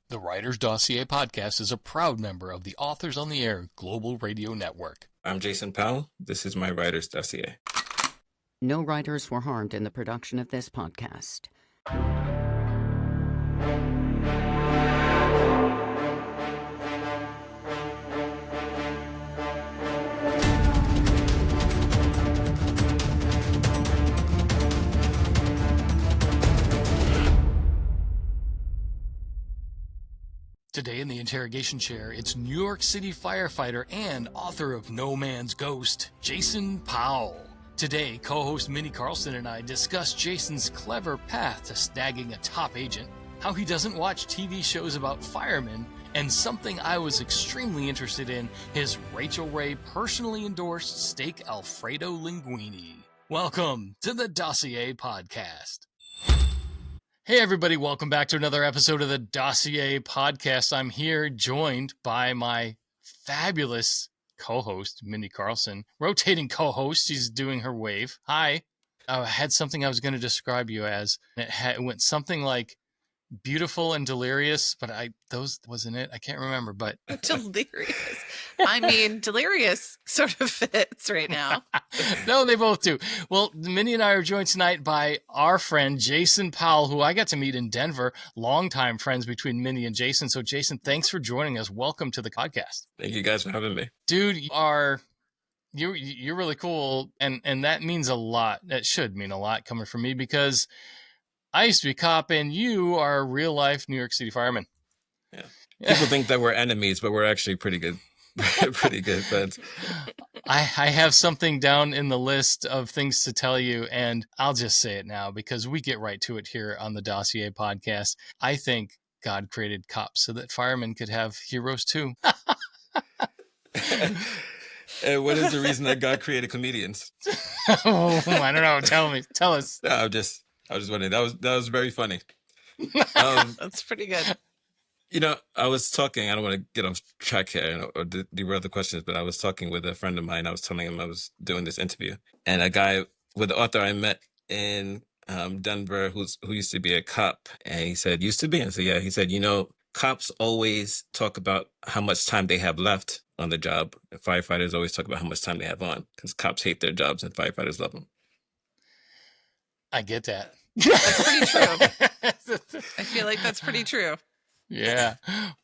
The Writer's Dossier podcast is a proud member of the Authors on the Air Global Radio Network. I'm Jason Powell. This is my Writer's Dossier. No writers were harmed in the production of this podcast. Today in the interrogation chair, it's New York City firefighter and author of No Man's Ghost, Jason Powell. Today, co-host Mindy Carlson and I discuss Jason's clever path to snagging a top agent, how he doesn't watch TV shows about firemen, and something I was extremely interested in, his Rachel Ray personally endorsed steak alfredo linguini. Welcome to the Dossier Podcast. Hey everybody, welcome back to another episode of the Dossier Podcast. I'm here joined by my fabulous co-host, Mindy Carlson. Rotating co-host, she's doing her wave. Hi. I had something I was going to describe you as. It went something like beautiful and delirious, but those wasn't it. I can't remember, but delirious. I mean, delirious sort of fits right now. No, they both do. Well, Minnie and I are joined tonight by our friend Jason Powell, who I got to meet in Denver. Longtime friends between Minnie and Jason. So, Jason, thanks for joining us. Welcome to the podcast. Thank you guys for having me. Dude, you're really cool, and that means a lot. That should mean a lot coming from me because I used to be a cop, and you are a real-life New York City fireman. Yeah. People think that we're enemies, but we're actually pretty good. Pretty good friends. I have something down in the list of things to tell you, and I'll just say it now because we get right to it here on the Dossier Podcast. I think God created cops so that firemen could have heroes too. And what is the reason that God created comedians? Oh, I don't know. Tell us. No, I was just wondering. That was very funny. That's pretty good. You know, I was talking, I don't want to get off track here or derail the questions, but I was talking with a friend of mine. I was telling him I was doing this interview. And a guy with the author I met in Denver who used to be a cop. And he said, used to be? And I said, yeah. He said, cops always talk about how much time they have left on the job. And firefighters always talk about how much time they have on because cops hate their jobs and firefighters love them. I get that. That's pretty true. I feel like that's pretty true. Yeah.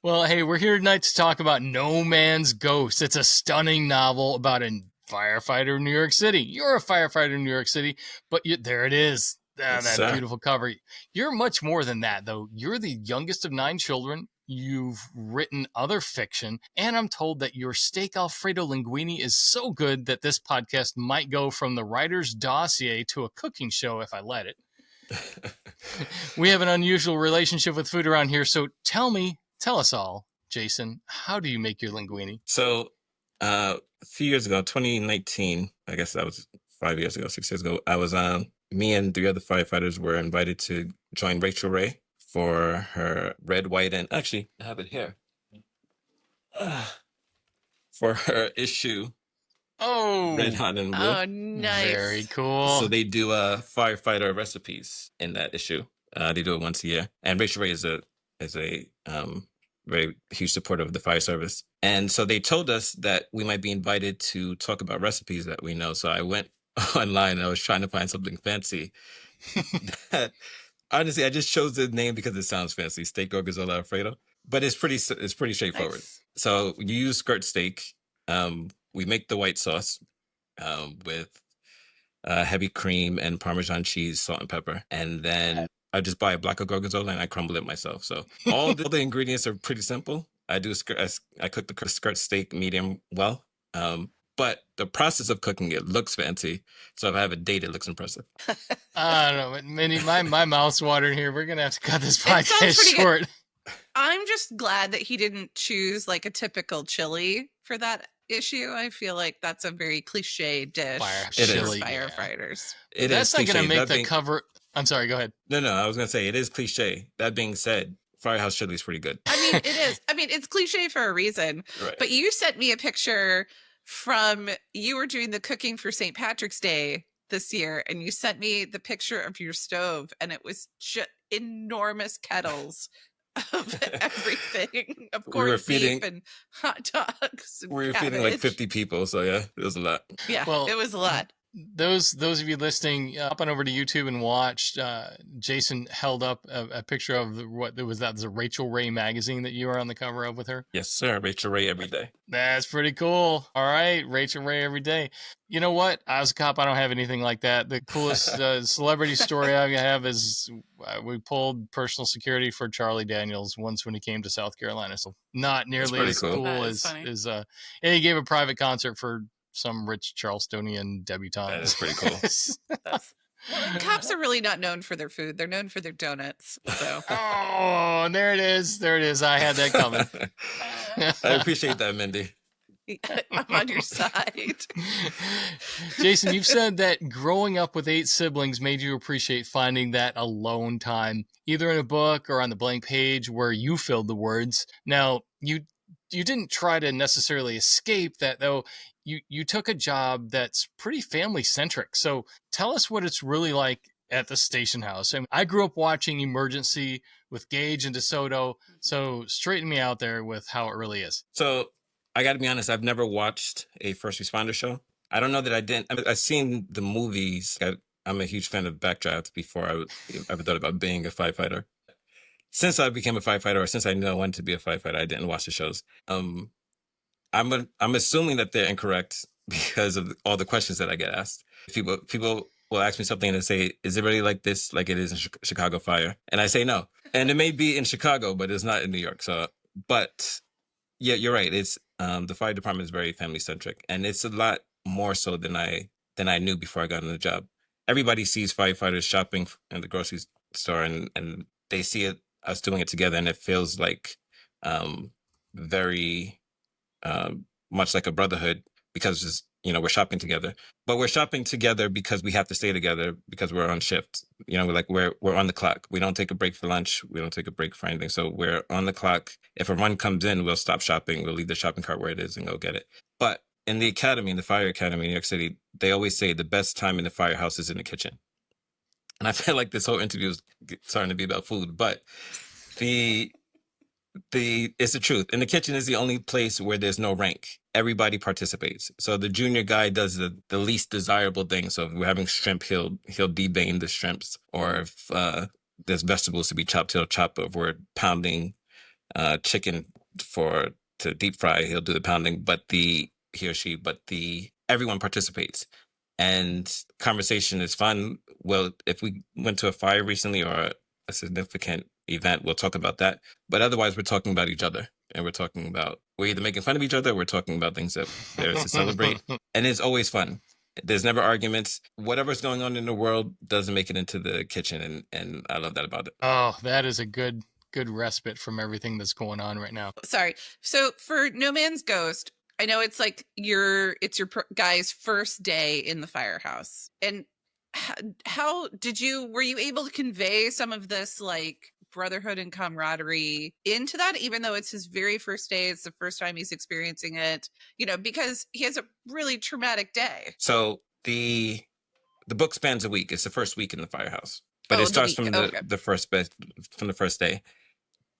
Well, hey, we're here tonight to talk about No Man's Ghost. It's a stunning novel about a firefighter in New York City. You're a firefighter in New York City, but there it is. Yes, that beautiful cover. You're much more than that, though. You're the youngest of 9 children. You've written other fiction, and I'm told that your steak alfredo linguini is so good that this podcast might go from the Writer's Dossier to a cooking show if I let it. We have an unusual relationship with food around here, so tell us all, Jason, how do you make your linguini? So a few years ago, 2019, I guess that was 6 years ago, I was me and 3 other firefighters were invited to join Rachel Ray for her red, white, and actually I have it here. For her issue. Oh, Red, hot, and blue. Oh, nice. Very cool. So they do firefighter recipes in that issue. They do it once a year. And Rachel Ray is a very huge supporter of the fire service. And so they told us that we might be invited to talk about recipes that we know. So I went online and I was trying to find something fancy. Honestly, I just chose the name because it sounds fancy, steak gorgonzola alfredo. But it's pretty straightforward. Nice. So you use skirt steak. We make the white sauce with heavy cream and Parmesan cheese, salt and pepper. And then I just buy a block of gorgonzola and I crumble it myself. So all the ingredients are pretty simple. I cook the skirt steak medium well. But the process of cooking it looks fancy. So if I have a date, it looks impressive. I don't know, Minnie, my mouth's watering here. We're going to have to cut this podcast short. I'm just glad that he didn't choose like a typical chili for that issue. I feel like that's a very cliche dish for firefighters. Yeah. That's not going to make the cover. I'm sorry, go ahead. No, I was going to say it is cliche. That being said, Firehouse chili is pretty good. I mean, it is. I mean, it's cliche for a reason. Right. But you sent me a picture from you were doing the cooking for St. Patrick's Day this year, and you sent me the picture of your stove, and it was just enormous kettles of every corned beef and hot dogs. And we were cabbage. feeding like 50 people, so yeah, it was a lot. Yeah, it was a lot. Those of you listening, hop on over to YouTube and watch. Jason held up a picture of the Rachel Ray magazine that you were on the cover of with her. Yes, sir. Rachel Ray every day. That's pretty cool. All right, Rachel Ray every day. You know what? As a cop, I don't have anything like that. The coolest celebrity story I have is we pulled personal security for Charlie Daniels once when he came to South Carolina. So not nearly as cool as he gave a private concert for some rich Charlestonian debutante. That is pretty cool. Cops are really not known for their food. They're known for their donuts. So. Oh, there it is. There it is. I had that coming. I appreciate that, Mindy. I'm on your side. Jason, you've said that growing up with 8 siblings made you appreciate finding that alone time, either in a book or on the blank page where you filled the words. Now, you didn't try to necessarily escape that, though. You took a job that's pretty family-centric. So tell us what it's really like at the station house. And I grew up watching Emergency with Gage and DeSoto, so straighten me out there with how it really is. So I got to be honest, I've never watched a first responder show. I don't know that I didn't. I've seen the movies. I'm a huge fan of backdrafts before I ever thought about being a firefighter. Since I became a firefighter, or since I knew I wanted to be a firefighter, I didn't watch the shows. I'm assuming that they're incorrect because of all the questions that I get asked. People will ask me something and they say, "Is it really like this, like it is in Chicago Fire?" And I say no. And it may be in Chicago, but it's not in New York. So, but yeah, you're right. It's the fire department is very family centric, and it's a lot more so than I knew before I got on the job. Everybody sees firefighters shopping in the grocery store, and they see us doing it together, and it feels like very much like a brotherhood because we're shopping together. But we're shopping together because we have to stay together because we're on shift. We're on the clock. We don't take a break for lunch. We don't take a break for anything. So we're on the clock. If a run comes in, we'll stop shopping. We'll leave the shopping cart where it is and go get it. But in the academy, in the fire academy in New York City, they always say the best time in the firehouse is in the kitchen. And I feel like this whole interview is starting to be about food, but it's the truth. And the kitchen is the only place where there's no rank. Everybody participates. So the junior guy does the least desirable thing. So if we're having shrimp, he'll devein the shrimps. Or if there's vegetables to be chopped, he'll chop. If we're pounding chicken to deep fry, he'll do the pounding. But everyone participates. And conversation is fun. Well, if we went to a fire recently or a significant event, we'll talk about that. But otherwise, we're talking about each other. And we're either making fun of each other or we're talking about things that there is to celebrate. And it's always fun. There's never arguments. Whatever's going on in the world doesn't make it into the kitchen. And I love that about it. Oh, that is a good respite from everything that's going on right now. Sorry. So for No Man's Ghost, I know it's like your guy's first day in the firehouse. And how were you able to convey some of this like brotherhood and camaraderie into that, even though it's his very first day? It's the first time he's experiencing it, because he has a really traumatic day. So the book spans a week. It's the first week in the firehouse, but it starts from the first day.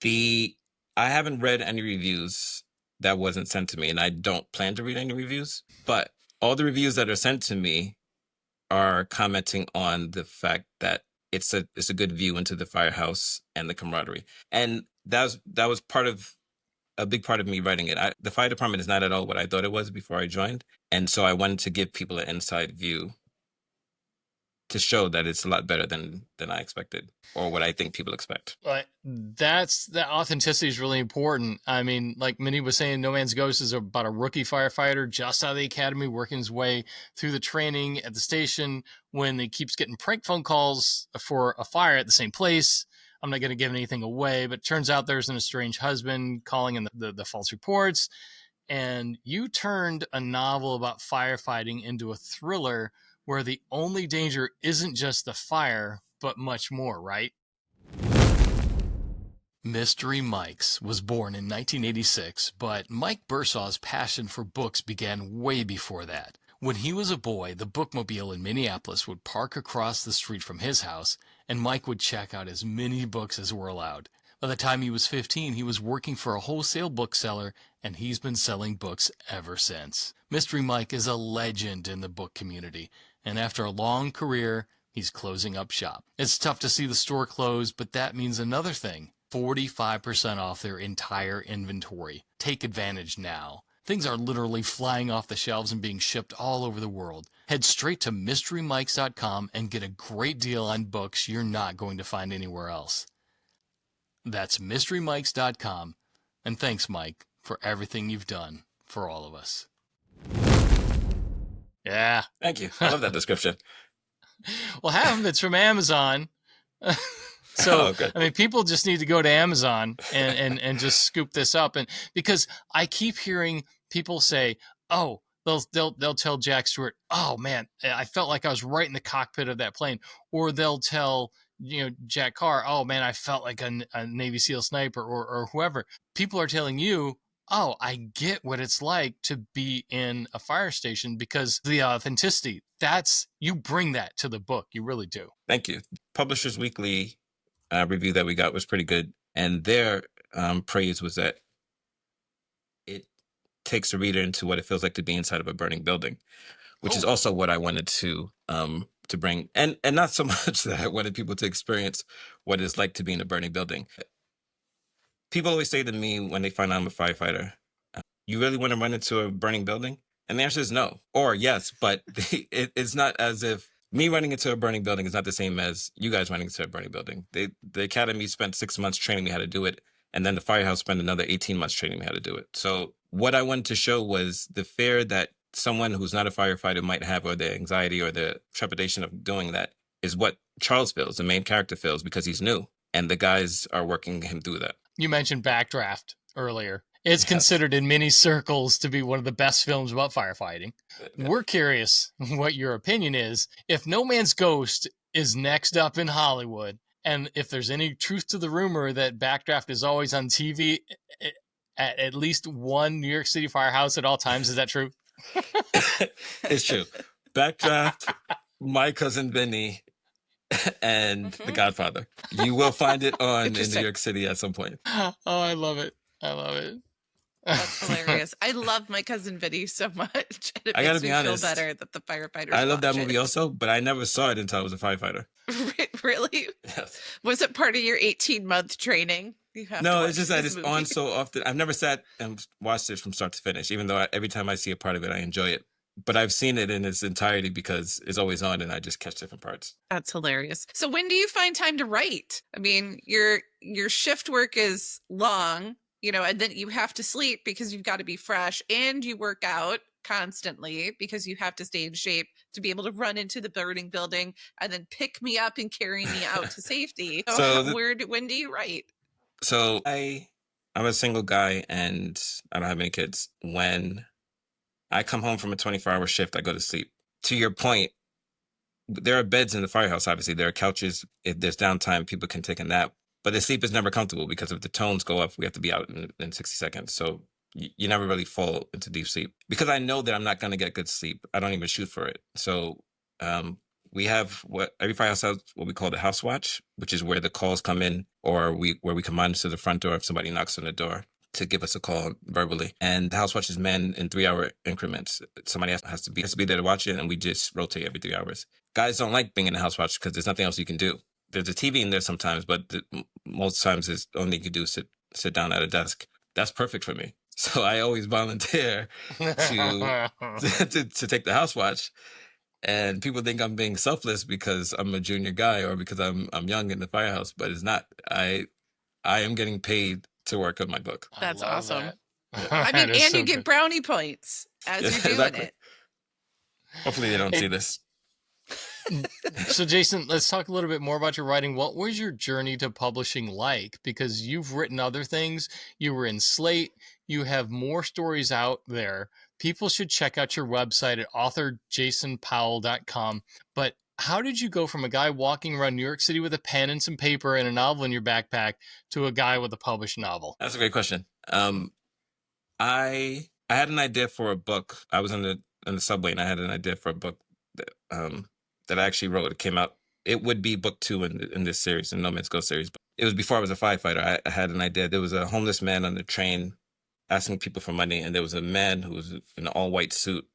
I haven't read any reviews that wasn't sent to me, and I don't plan to read any reviews, but all the reviews that are sent to me are commenting on the fact that it's a good view into the firehouse and the camaraderie. And that was a big part of me writing it. The fire department is not at all what I thought it was before I joined. And so I wanted to give people an inside view to show that it's a lot better than I expected, or what I think people expect. That authenticity is really important. I mean, like Minnie was saying, No Man's Ghost is about a rookie firefighter just out of the academy, working his way through the training at the station when he keeps getting prank phone calls for a fire at the same place. I'm not going to give anything away, but it turns out there's an estranged husband calling in the false reports. And you turned a novel about firefighting into a thriller where the only danger isn't just the fire, but much more, right? Mystery Mike's was born in 1986, but Mike Bursaw's passion for books began way before that. When he was a boy, the bookmobile in Minneapolis would park across the street from his house, and Mike would check out as many books as were allowed. By the time he was 15, he was working for a wholesale bookseller, and he's been selling books ever since. Mystery Mike is a legend in the book community, and after a long career, he's closing up shop. It's tough to see the store close, but that means another thing: 45% off their entire inventory. Take advantage now. Things are literally flying off the shelves and being shipped all over the world. Head straight to MysteryMikes.com and get a great deal on books you're not going to find anywhere else. That's MysteryMikes.com. And thanks, Mike, for everything you've done for all of us. Yeah. Thank you. I love that description. Well, half of it's from Amazon. So, Oh, good. I mean, people just need to go to Amazon and just scoop this up. And because I keep hearing people say, oh, they'll tell Jack Stewart, oh man, I felt like I was right in the cockpit of that plane. Or they'll tell, Jack Carr, oh man, I felt like a Navy SEAL sniper, or whoever. People are telling you, oh, I get what it's like to be in a fire station, because the authenticity, you bring that to the book. You really do. Thank you. Publishers Weekly review that we got was pretty good. And their praise was that it takes the reader into what it feels like to be inside of a burning building, which is also what I wanted to bring. And not so much that I wanted people to experience what it's like to be in a burning building. People always say to me when they find out I'm a firefighter, you really want to run into a burning building? And the answer is no, or yes, but it's not as if me running into a burning building is not the same as you guys running into a burning building. The academy spent 6 months training me how to do it, and then the firehouse spent another 18 months training me how to do it. So what I wanted to show was the fear that someone who's not a firefighter might have, or the anxiety or the trepidation of doing that, is what Charles feels, the main character feels, because he's new, and the guys are working him through that. You mentioned Backdraft earlier. It's considered in many circles to be one of the best films about firefighting. We're curious what your opinion is. If No Man's Ghost is next up in Hollywood, and if there's any truth to the rumor that Backdraft is always on TV at least one New York City firehouse at all times, is that true? It's true. Backdraft, My Cousin Vinny, and The Godfather. You will find it on in New York City at some point. Oh, I love it. I love it. That's hilarious. I love My Cousin Vinny so much. And it I gotta makes be me honest, feel better that the firefighters I love that watch movie it. also, but I never saw it until I was a firefighter. Really? Yes. Was it part of your 18-month training? No, it's just that it's on so often. I've never sat and watched it from start to finish, even though every time I see a part of it, I enjoy it. But I've seen it in its entirety because it's always on and I just catch different parts. That's hilarious. So when do you find time to write? I mean, your shift work is long, and then you have to sleep because you've got to be fresh, and you work out constantly because you have to stay in shape to be able to run into the burning building and then pick me up and carry me out to safety. When do you write? So I'm a single guy and I don't have any kids. When I come home from a 24-hour shift, I go to sleep. To your point, there are beds in the firehouse, obviously. There are couches. If there's downtime, people can take a nap. But the sleep is never comfortable because if the tones go up, we have to be out in 60 seconds. So you never really fall into deep sleep. Because I know that I'm not going to get good sleep, I don't even shoot for it. So we have every firehouse has what we call the house watch, which is where the calls come in, or where we can monitor the front door if somebody knocks on the door to give us a call verbally. And the house watch is manned in 3-hour increments. Somebody has to be there to watch it, and we just rotate every 3 hours. Guys don't like being in the house watch because there's nothing else you can do. There's a TV in there sometimes, but most times the only you can do is sit down at a desk. That's perfect for me. So I always volunteer to take the house watch. And people think I'm being selfless because I'm a junior guy or because I'm young in the firehouse, but it's not. I am getting paid to work on my book. That's awesome. That. I mean, and you get brownie points as you're doing it. Hopefully they don't see this. So Jason, let's talk a little bit more about your writing. What was your journey to publishing like? Because you've written other things. You were in Slate. You have more stories out there. People should check out your website at authorjasonpowell.com. But how did you go from a guy walking around New York City with a pen and some paper and a novel in your backpack to a guy with a published novel? That's a great question. I had an idea for a book. I was in the subway and I had an idea for a book that I actually wrote. It came out. It would be book 2 in this series, in No Man's Ghost series. But it was before I was a firefighter. I had an idea. There was a homeless man on the train asking people for money, and there was a man who was in an all-white suit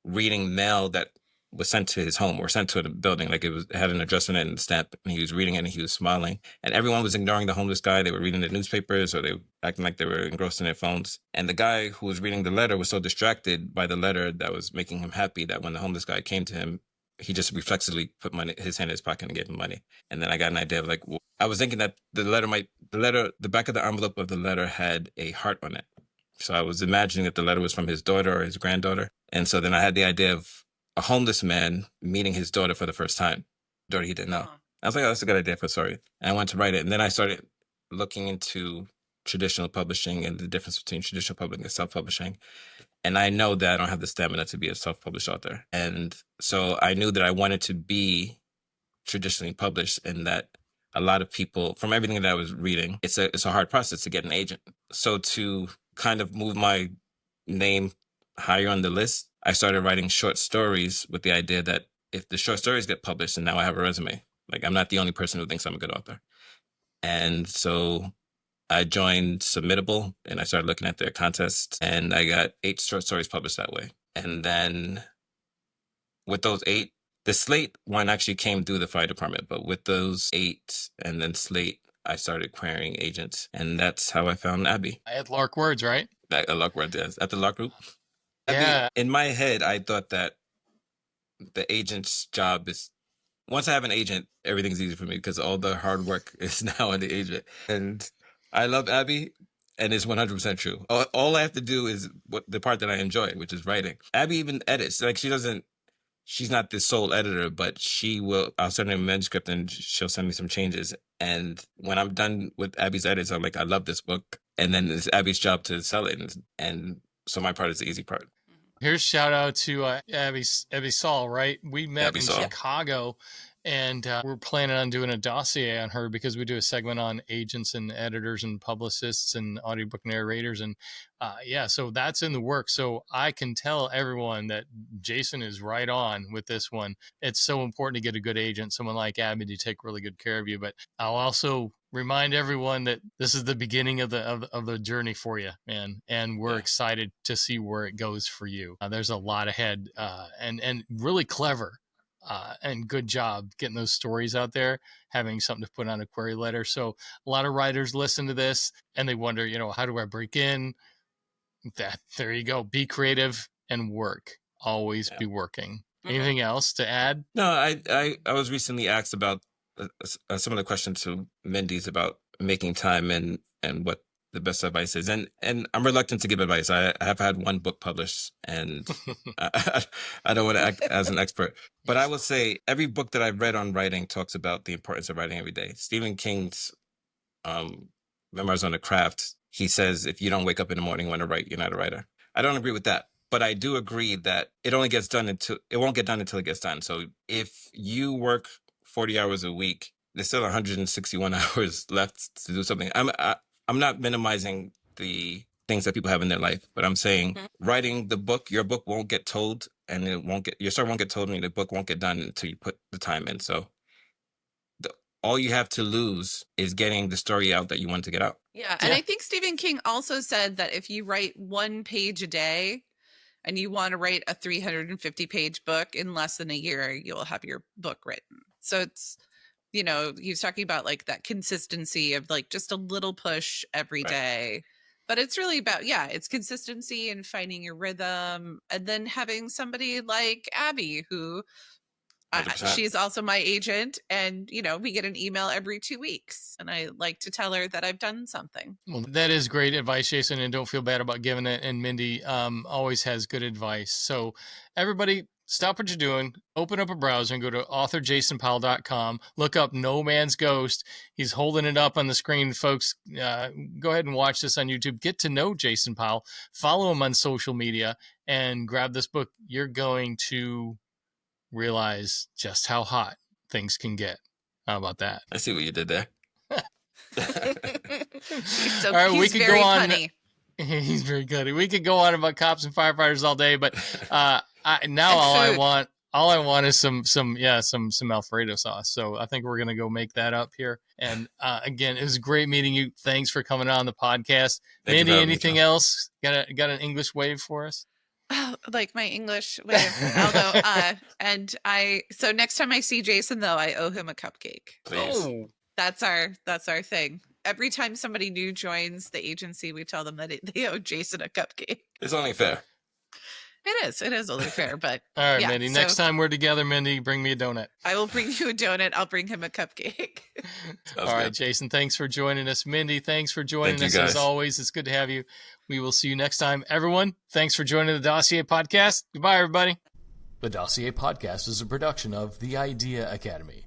reading mail that was sent to his home or sent to the building. Like it had an address on it and a stamp, and he was reading it and he was smiling. And everyone was ignoring the homeless guy. They were reading the newspapers or they were acting like they were engrossed in their phones. And the guy who was reading the letter was so distracted by the letter that was making him happy that when the homeless guy came to him, he just reflexively put his hand in his pocket and gave him money. And then I got an idea of like, I was thinking that the back of the envelope of the letter had a heart on it. So I was imagining that the letter was from his daughter or his granddaughter. And so then I had the idea of a homeless man meeting his daughter for the first time. Daughter he didn't know. I was like, oh, that's a good idea for a story. And I wanted to write it. And then I started looking into traditional publishing and the difference between traditional publishing and self-publishing. And I know that I don't have the stamina to be a self-published author. And so I knew that I wanted to be traditionally published and that a lot of people, from everything that I was reading, it's a hard process to get an agent. So to kind of move my name higher on the list, I started writing short stories with the idea that if the short stories get published, and now I have a resume, like I'm not the only person who thinks I'm a good author. And so I joined Submittable and I started looking at their contests and I got 8 short stories published that way. And then with those 8, the Slate one actually came through the fire department, but with those 8 and then Slate, I started querying agents, and that's how I found Abby. At Lark Words, right? At Lark Words, yes. At the Lark Group. Yeah. Abby, in my head, I thought that the agent's job is, once I have an agent, everything's easy for me because all the hard work is now on the agent. And I love Abby, and it's 100% true. All I have to do is the part that I enjoy, which is writing. Abby even edits. Like she's not the sole editor, but I'll send her a manuscript and she'll send me some changes. And when I'm done with Abby's edits, I'm like, I love this book. And then it's Abby's job to sell it. And so my part is the easy part. Here's shout out to Abby Saul, right? We met Abby in Saul. Chicago, and we're planning on doing a dossier on her because we do a segment on agents and editors and publicists and audiobook narrators. And so that's in the works. So I can tell everyone that Jason is right on with this one. It's so important to get a good agent, someone like Abby, to take really good care of you. But I'll also remind everyone that this is the beginning of the journey for you, man. And we're excited to see where it goes for you. There's a lot ahead, and really clever. And good job getting those stories out there, having something to put on a query letter. So a lot of writers listen to this and they wonder, how do I break in? There you go. Be creative and work. Always be working. Anything else to add? No, I was recently asked about some of the questions to Mindy's about making time and what the best advice is. And I'm reluctant to give advice. I have had one book published and I don't want to act as an expert, but I will say every book that I've read on writing talks about the importance of writing every day. Stephen King's Memoirs on the Craft, he says, if you don't wake up in the morning and want to write, you're not a writer. I don't agree with that. But I do agree that it won't get done until it gets done. So if you work 40 hours a week, there's still 161 hours left to do something. I'm not minimizing the things that people have in their life, but I'm saying writing your book won't get told, and your story won't get told, and the book won't get done until you put the time in. So all you have to lose is getting the story out that you want to get out. Yeah. And I think Stephen King also said that if you write 1 page a day and you want to write a 350-page book in less than a year, you'll have your book written. So it's, he was talking about like that consistency of like just a little push every day. But it's really about, it's consistency and finding your rhythm, and then having somebody like Abby who she's also my agent, and we get an email every 2 weeks, and I like to tell her that I've done something. Well, that is great advice, Jason, and don't feel bad about giving it. And Mindy always has good advice. So everybody, stop what you're doing, open up a browser and go to authorjasonpowell.com, look up No Man's Ghost. He's holding it up on the screen, folks. Go ahead and watch this on YouTube. Get to know Jason Powell, follow him on social media, and grab this book. You're going to realize just how hot things can get. How about that? I see what you did there. All right, we could go on. Funny. He's very good. We could go on about cops and firefighters all day, but all I want All I want is some Alfredo sauce. So I think we're gonna go make that up here. And again, it was great meeting you. Thanks for coming on the podcast. Thank you for Mindy, having me, anything John. else? Got an English wave for us? Oh, like my English way of Aldo. So next time I see Jason though, I owe him a cupcake. Please. Oh, That's our thing. Every time somebody new joins the agency, we tell them that they owe Jason a cupcake. It's only fair. It is only fair, but all right, yeah, Mindy. so Next time we're together, Mindy, bring me a donut. I will bring you a donut. I'll bring him a cupcake. All right, good. Jason, thanks for joining us. Mindy, thanks for joining Thank us you, as guys. always. It's good to have you. We will see you next time. Everyone, thanks for joining the Dossier Podcast. Goodbye, everybody. The Dossier Podcast is a production of The Idea Academy.